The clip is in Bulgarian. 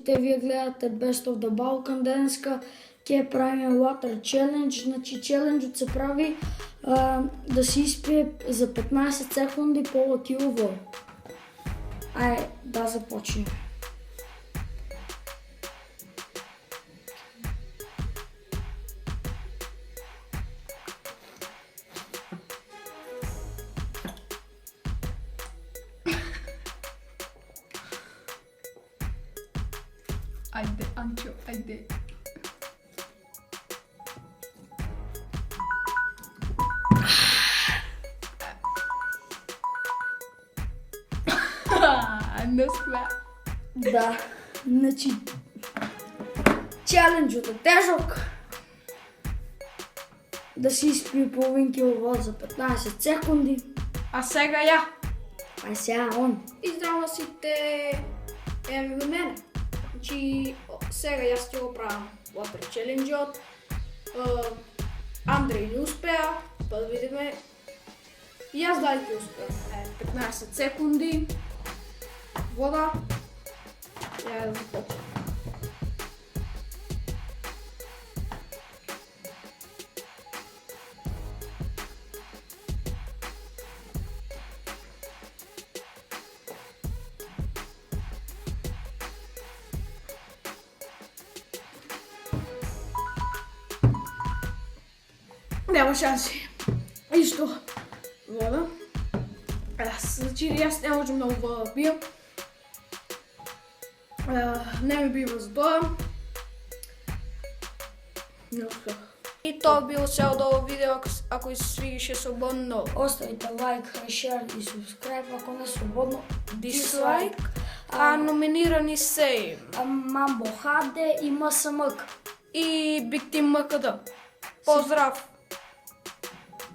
слушате, вие гледате Best of the Balkan. Денеска ќе правиме Water Challenge. Значи челенджът се прави да се изпие за 15 секунди пола кило вода. Айде да започнем. Ajde, Ančo, ajde. Не успя. Да, значи челенджът е тежък. Да си изпие половин кило вода за 15 секунди. А сега я. Ай сега он. И здравасите, еви до мене. Значи сега я ще го правя Water Challenge-от. Андрей не успя, па да видиме. И аз дали ти успя. 15 секунди. Вода. Я да започна. Няма шанси. Нищо. Вода. Значи аз не може много вода да пия. Не ми бива за това. Не успях. И то било цяло долу видео, ако ви се свигаше свободно. Оставите лайк, шер и субскрайб, ако не е свободно. Дислайк. А номинирани са Мамбо Хаде и МСМК. и Биг Тим МКД. Поздрав!